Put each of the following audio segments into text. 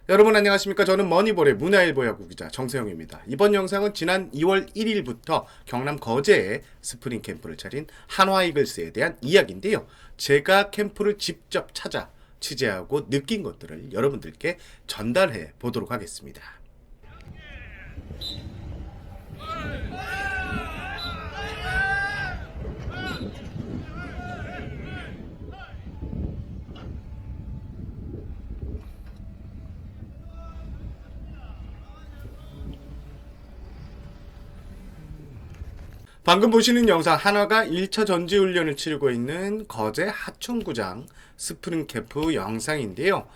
여러분 안녕하십니까? 저는 머니볼의 문화일보 야구 기자 정세영입니다. 이번 영상은 지난 2월 1일부터 경남 거제에 스프링 캠프를 차린 한화 이글스에 대한 이야기인데요. 제가 캠프를 직접 찾아 취재하고 느낀 것들을 여러분들께 전달해 보도록 하겠습니다. 방금 보시는 영상, 한화가 1차 전지훈련을 치르고 있는 거제 하천구장 스프링 캠프 영상인데요.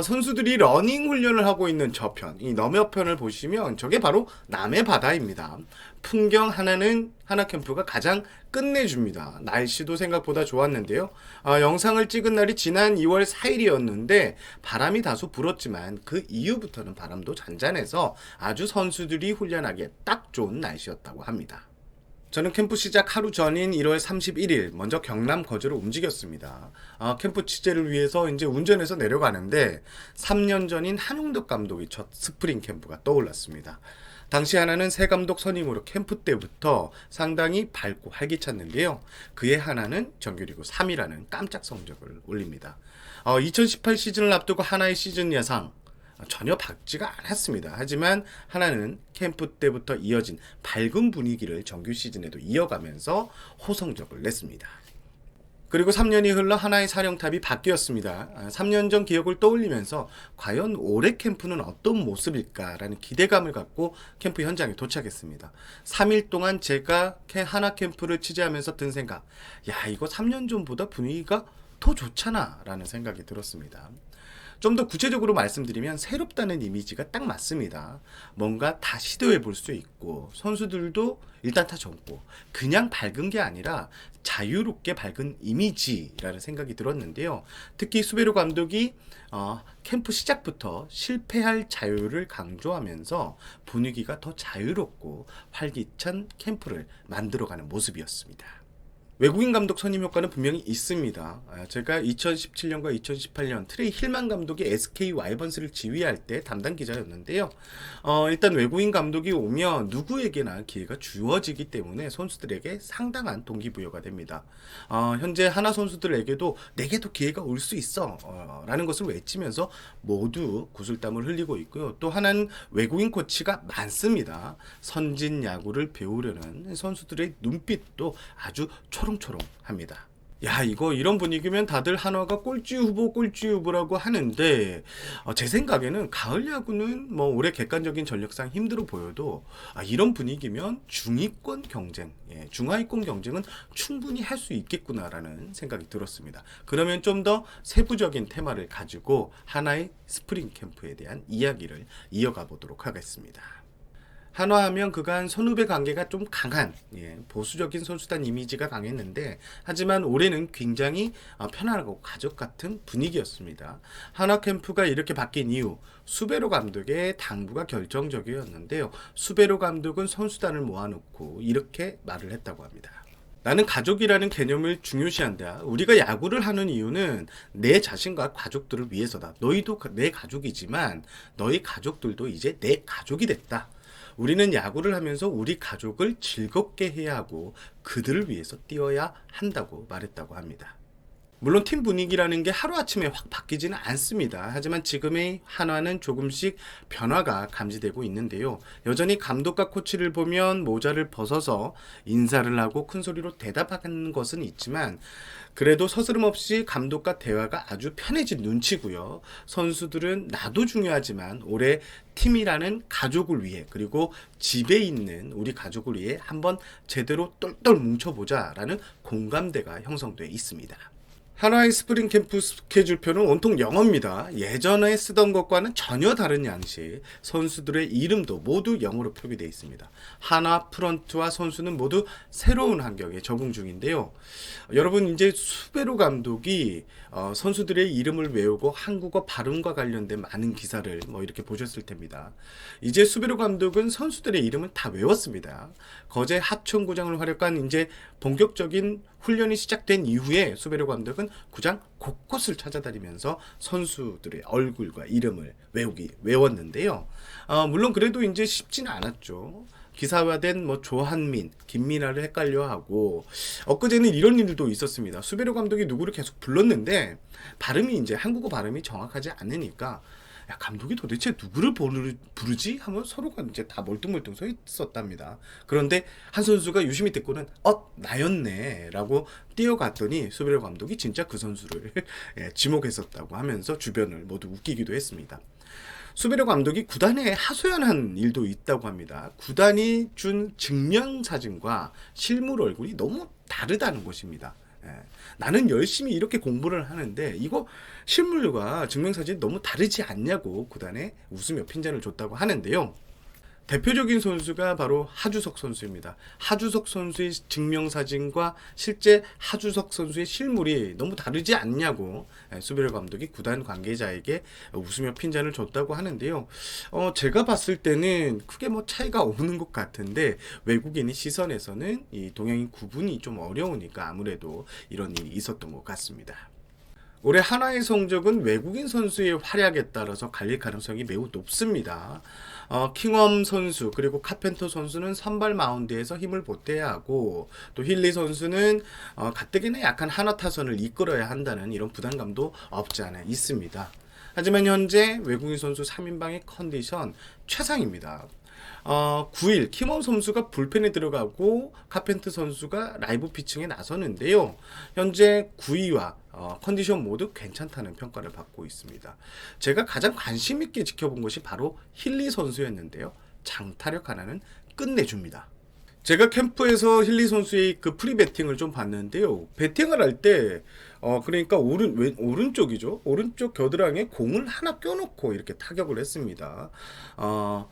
선수들이 러닝 훈련을 하고 있는 저편, 이 너머편을 보시면 저게 바로 남해 바다입니다. 풍경 하나는 한화 캠프가 가장 끝내줍니다. 날씨도 생각보다 좋았는데요. 영상을 찍은 날이 지난 2월 4일이었는데 바람이 다소 불었지만 그 이후부터는 바람도 잔잔해서 아주 선수들이 훈련하기에 딱 좋은 날씨였다고 합니다. 저는 캠프 시작 하루 전인 1월 31일 먼저 경남 거제로 움직였습니다. 캠프 취재를 위해서 이제 운전해서 내려가는데 3년 전인 한용덕 감독이 첫 스프링 캠프가 떠올랐습니다. 당시 하나는 새 감독 선임으로 캠프 때부터 상당히 밝고 활기찼는데요. 그의 하나는 정규리그 3위라는 깜짝 성적을 올립니다. 2018 시즌을 앞두고 하나의 시즌 예상 전혀 밝지가 않았습니다. 하지만 하나는 캠프 때부터 이어진 밝은 분위기를 정규 시즌에도 이어가면서 호성적을 냈습니다. 그리고 3년이 흘러 하나의 사령탑이 바뀌었습니다. 3년 전 기억을 떠올리면서 과연 올해 캠프는 어떤 모습일까라는 기대감을 갖고 캠프 현장에 도착했습니다. 3일 동안 제가 하나 캠프를 취재하면서 든 생각, 야, 이거 3년 전보다 분위기가 더 좋잖아 라는 생각이 들었습니다. 좀 더 구체적으로 말씀드리면 새롭다는 이미지가 딱 맞습니다. 뭔가 다 시도해 볼 수 있고 선수들도 일단 다 젊고 그냥 밝은 게 아니라 자유롭게 밝은 이미지라는 생각이 들었는데요. 특히 수베로 감독이 캠프 시작부터 실패할 자유를 강조하면서 분위기가 더 자유롭고 활기찬 캠프를 만들어가는 모습이었습니다. 외국인 감독 선임 효과는 분명히 있습니다. 제가 2017년과 2018년 트레이 힐만 감독이 SK 와이번스를 지휘할 때 담당 기자였는데요. 일단 외국인 감독이 오면 누구에게나 기회가 주어지기 때문에 선수들에게 상당한 동기부여가 됩니다. 현재 하나 선수들에게도 내게도 기회가 올 수 있어 라는 것을 외치면서 모두 구슬땀을 흘리고 있고요. 또 하나는 외국인 코치가 많습니다. 선진 야구를 배우려는 선수들의 눈빛도 아주 초롱초롱합니다. 야, 이런 분위기면 다들 한화가 꼴찌 후보라고 하는데 제 생각에는 가을 야구는 뭐 올해 객관적인 전력상 힘들어 보여도 이런 분위기면 중위권 경쟁, 중하위권 경쟁은 충분히 할 수 있겠구나라는 생각이 들었습니다. 그러면 좀 더 세부적인 테마를 가지고 하나의 스프링 캠프에 대한 이야기를 이어가 보도록 하겠습니다. 한화하면 그간 선후배 관계가 좀 강한 보수적인 선수단 이미지가 강했는데 하지만 올해는 굉장히 편안하고 가족 같은 분위기였습니다. 한화 캠프가 이렇게 바뀐 이유 수베로 감독의 당부가 결정적이었는데요. 수베로 감독은 선수단을 모아놓고 이렇게 말을 했다고 합니다. 나는 가족이라는 개념을 중요시한다. 우리가 야구를 하는 이유는 내 자신과 가족들을 위해서다. 너희도 내 가족이지만 너희 가족들도 이제 내 가족이 됐다. 우리는 야구를 하면서 우리 가족을 즐겁게 해야 하고 그들을 위해서 뛰어야 한다고 말했다고 합니다. 물론 팀 분위기라는 게 하루아침에 확 바뀌지는 않습니다. 하지만 지금의 한화는 조금씩 변화가 감지되고 있는데요. 여전히 감독과 코치를 보면 모자를 벗어서 인사를 하고 큰 소리로 대답하는 것은 있지만 그래도 서스름없이 감독과 대화가 아주 편해진 눈치고요. 선수들은 나도 중요하지만 올해 팀이라는 가족을 위해 그리고 집에 있는 우리 가족을 위해 한번 제대로 똘똘 뭉쳐보자라는 공감대가 형성돼 있습니다. 한화의 스프링 캠프 스케줄표는 온통 영어입니다. 예전에 쓰던 것과는 전혀 다른 양식, 선수들의 이름도 모두 영어로 표기되어 있습니다. 한화 프런트와 선수는 모두 새로운 환경에 적응 중인데요. 여러분 이제 수베로 감독이 선수들의 이름을 외우고 한국어 발음과 관련된 많은 기사를 이렇게 보셨을 텐니다. 이제 수베로 감독은 선수들의 이름을 다 외웠습니다. 거제 하천구장을 활약한 이제 본격적인 훈련이 시작된 이후에 수베로 감독은 선수는 구장 곳곳을 찾아다니면서 선수들의 얼굴과 이름을 외웠는데요. 물론 그래도 이제 쉽지는 않았죠. 기사화된 뭐 조한민, 김민아를 헷갈려하고 엊그제는 이런 일도 있었습니다. 수베르 감독이 누구를 계속 불렀는데 발음이 이제 한국어 발음이 정확하지 않으니까 야, 감독이 도대체 누구를 부르지? 하면 서로가 이제 다 멀뚱멀뚱 서 있었답니다. 그런데 한 선수가 유심히 듣고는 나였네 라고 뛰어갔더니 수베르 감독이 진짜 그 선수를 예, 지목했었다고 하면서 주변을 모두 웃기기도 했습니다. 수베르 감독이 구단에 하소연한 일도 있다고 합니다. 구단이 준 증명사진과 실물 얼굴이 너무 다르다는 것입니다. 예. 나는 열심히 이렇게 공부를 하는데 이거 실물과 증명사진이 너무 다르지 않냐고 구단에 웃으며 핀잔을 줬다고 하는데요. 대표적인 선수가 바로 하주석 선수입니다. 하주석 선수의 증명사진과 실제 하주석 선수의 실물이 너무 다르지 않냐고 수베르 감독이 구단 관계자에게 웃으며 핀잔을 줬다고 하는데요. 제가 봤을 때는 크게 뭐 차이가 없는 것 같은데 외국인의 시선에서는 이 동양인 구분이 좀 어려우니까 아무래도 이런 일이 있었던 것 같습니다. 올해 한화의 성적은 외국인 선수의 활약에 따라서 갈릴 가능성이 매우 높습니다. 킹엄 선수 그리고 카펜터 선수는 선발 마운드에서 힘을 보태야 하고 또 힐리 선수는 가뜩이나 약한 한화 타선을 이끌어야 한다는 이런 부담감도 없지 않아 있습니다. 하지만 현재 외국인 선수 3인방의 컨디션 최상입니다. 9일 킹엄 선수가 불펜에 들어가고 카펜트 선수가 라이브 피칭에 나서는데요. 현재 9위와 컨디션 모두 괜찮다는 평가를 받고 있습니다. 제가 가장 관심 있게 지켜본 것이 바로 힐리 선수였는데요. 장타력 하나는 끝내줍니다. 제가 캠프에서 힐리 선수의 그 프리 배팅을 좀 봤는데요. 배팅을 할 때 그러니까 오른쪽이죠. 오른쪽 겨드랑이에 공을 하나 껴놓고 이렇게 타격을 했습니다.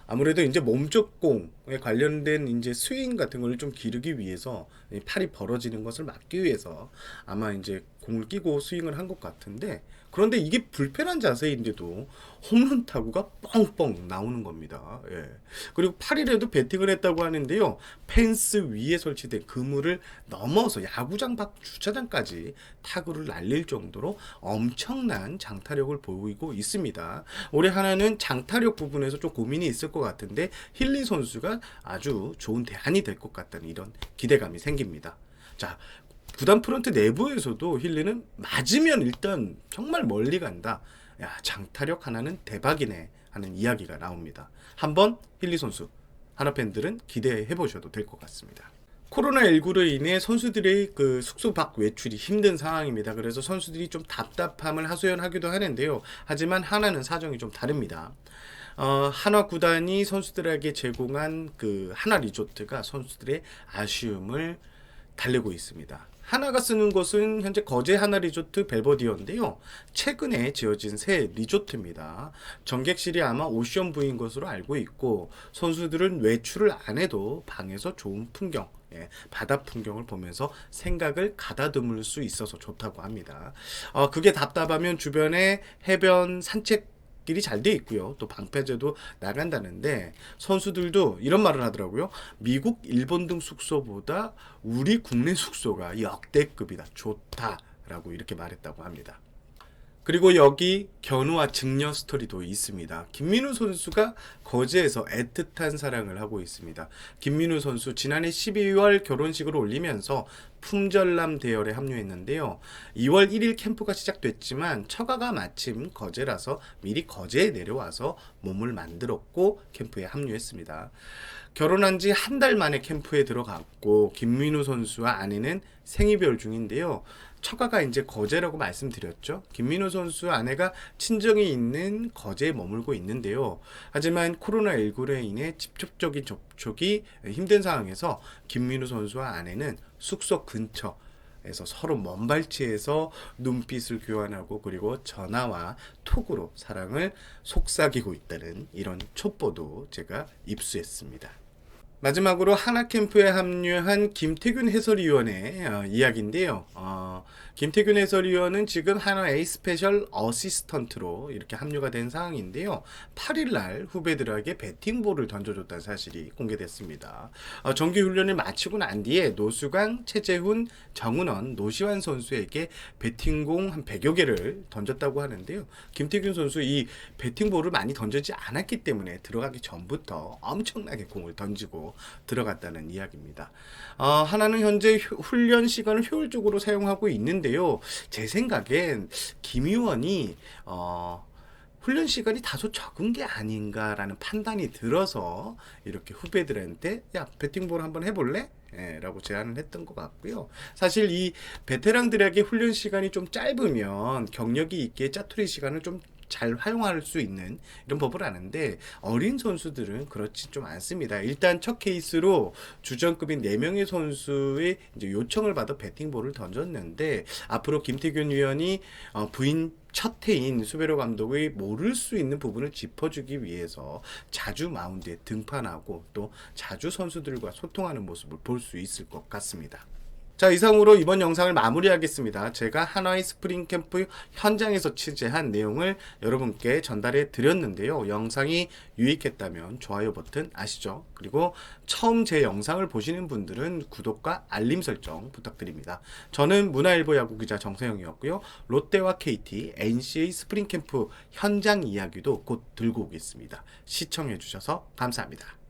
아무래도 이제 몸쪽 공에 관련된 이제 스윙 같은 걸 좀 기르기 위해서 팔이 벌어지는 것을 막기 위해서 아마 이제 공을 끼고 스윙을 한 것 같은데 그런데 이게 불편한 자세인데도 홈런 타구가 뻥뻥 나오는 겁니다. 예. 그리고 8일에도 배팅을 했다고 하는데요. 펜스 위에 설치된 그물을 넘어서 야구장 밖 주차장까지 타구를 날릴 정도로 엄청난 장타력을 보이고 있습니다. 올해 하나는 장타력 부분에서 좀 고민이 있을 것 같은데 힐리 선수가 아주 좋은 대안이 될 것 같다는 이런 기대감이 생깁니다. 자, 구단 프런트 내부에서도 힐리는 맞으면 일단 정말 멀리 간다. 야, 장타력 하나는 대박이네 하는 이야기가 나옵니다. 한번 힐리 선수 하나 팬들은 기대해 보셔도 될 것 같습니다. 코로나19로 인해 선수들의 그 숙소 밖 외출이 힘든 상황입니다. 그래서 선수들이 좀 답답함을 하소연하기도 하는데요. 하지만 하나는 사정이 좀 다릅니다. 한화 구단이 선수들에게 제공한 그 한화 리조트가 선수들의 아쉬움을 달래고 있습니다. 하나가 쓰는 곳은 현재 거제 하나 리조트 벨버디어인데요. 최근에 지어진 새 리조트입니다. 전객실이 아마 오션뷰인 것으로 알고 있고 선수들은 외출을 안 해도 방에서 좋은 풍경, 바다 풍경을 보면서 생각을 가다듬을 수 있어서 좋다고 합니다. 그게 답답하면 주변에 해변 산책 길이 잘 돼 있고요. 또 방패제도 나간다는데 선수들도 이런 말을 하더라고요. 미국, 일본 등 숙소보다 우리 국내 숙소가 역대급이다. 좋다라고 이렇게 말했다고 합니다. 그리고 여기 견우와 증녀 스토리도 있습니다. 김민우 선수가 거제에서 애틋한 사랑을 하고 있습니다. 김민우 선수 지난해 12월 결혼식을 올리면서 품절남 대열에 합류했는데요. 2월 1일 캠프가 시작됐지만 처가가 마침 거제라서 미리 거제에 내려와서 몸을 만들었고 캠프에 합류했습니다. 결혼한 지 한 달 만에 캠프에 들어갔고 김민우 선수와 아내는 생이별 중인데요. 처가가 이제 거제라고 말씀드렸죠. 김민우 선수 아내가 친정이 있는 거제에 머물고 있는데요. 하지만 코로나19로 인해 직접적인 접촉이 힘든 상황에서 김민우 선수와 아내는 숙소 근처에서 서로 먼발치에서 눈빛을 교환하고 그리고 전화와 톡으로 사랑을 속삭이고 있다는 이런 촉보도 제가 입수했습니다. 마지막으로 하나캠프에 합류한 김태균 해설위원의 이야기인데요. 김태균 해설위원은 지금 하나 A 스페셜 어시스턴트로 이렇게 합류가 된 상황인데요. 8일날 후배들에게 배팅볼을 던져줬다는 사실이 공개됐습니다. 정규 훈련을 마치고 난 뒤에 노수강, 최재훈, 정은원, 노시환 선수에게 배팅공 한 100여 개를 던졌다고 하는데요. 김태균 선수 이 배팅볼을 많이 던지지 않았기 때문에 들어가기 전부터 엄청나게 공을 던지고 들어갔다는 이야기입니다. 하나는 현재 훈련 시간을 효율적으로 사용하고 있는데요. 제 생각엔 김 의원이 훈련 시간이 다소 적은 게 아닌가라는 판단이 들어서 이렇게 후배들한테 야 배팅볼 한번 해볼래? 라고 제안을 했던 것 같고요. 사실 이 베테랑들에게 훈련 시간이 좀 짧으면 경력이 있게 짜투리 시간을 좀 잘 활용할 수 있는 이런 법을 아는데 어린 선수들은 그렇지 좀 않습니다. 일단 첫 케이스로 주전급인 4명의 선수의 이제 요청을 받아 배팅볼을 던졌는데 앞으로 김태균 위원이 부인 첫 해인 수베로 감독의 모를 수 있는 부분을 짚어주기 위해서 자주 마운드에 등판하고 또 자주 선수들과 소통하는 모습을 볼 수 있을 것 같습니다. 자, 이상으로 이번 영상을 마무리하겠습니다. 제가 하나의 스프링 캠프 현장에서 취재한 내용을 여러분께 전달해 드렸는데요. 영상이 유익했다면 좋아요 버튼 아시죠? 그리고 처음 제 영상을 보시는 분들은 구독과 알림 설정 부탁드립니다. 저는 문화일보 야구 기자 정세영이었고요. 롯데와 KT, NCA 스프링 캠프 현장 이야기도 곧 들고 오겠습니다. 시청해 주셔서 감사합니다.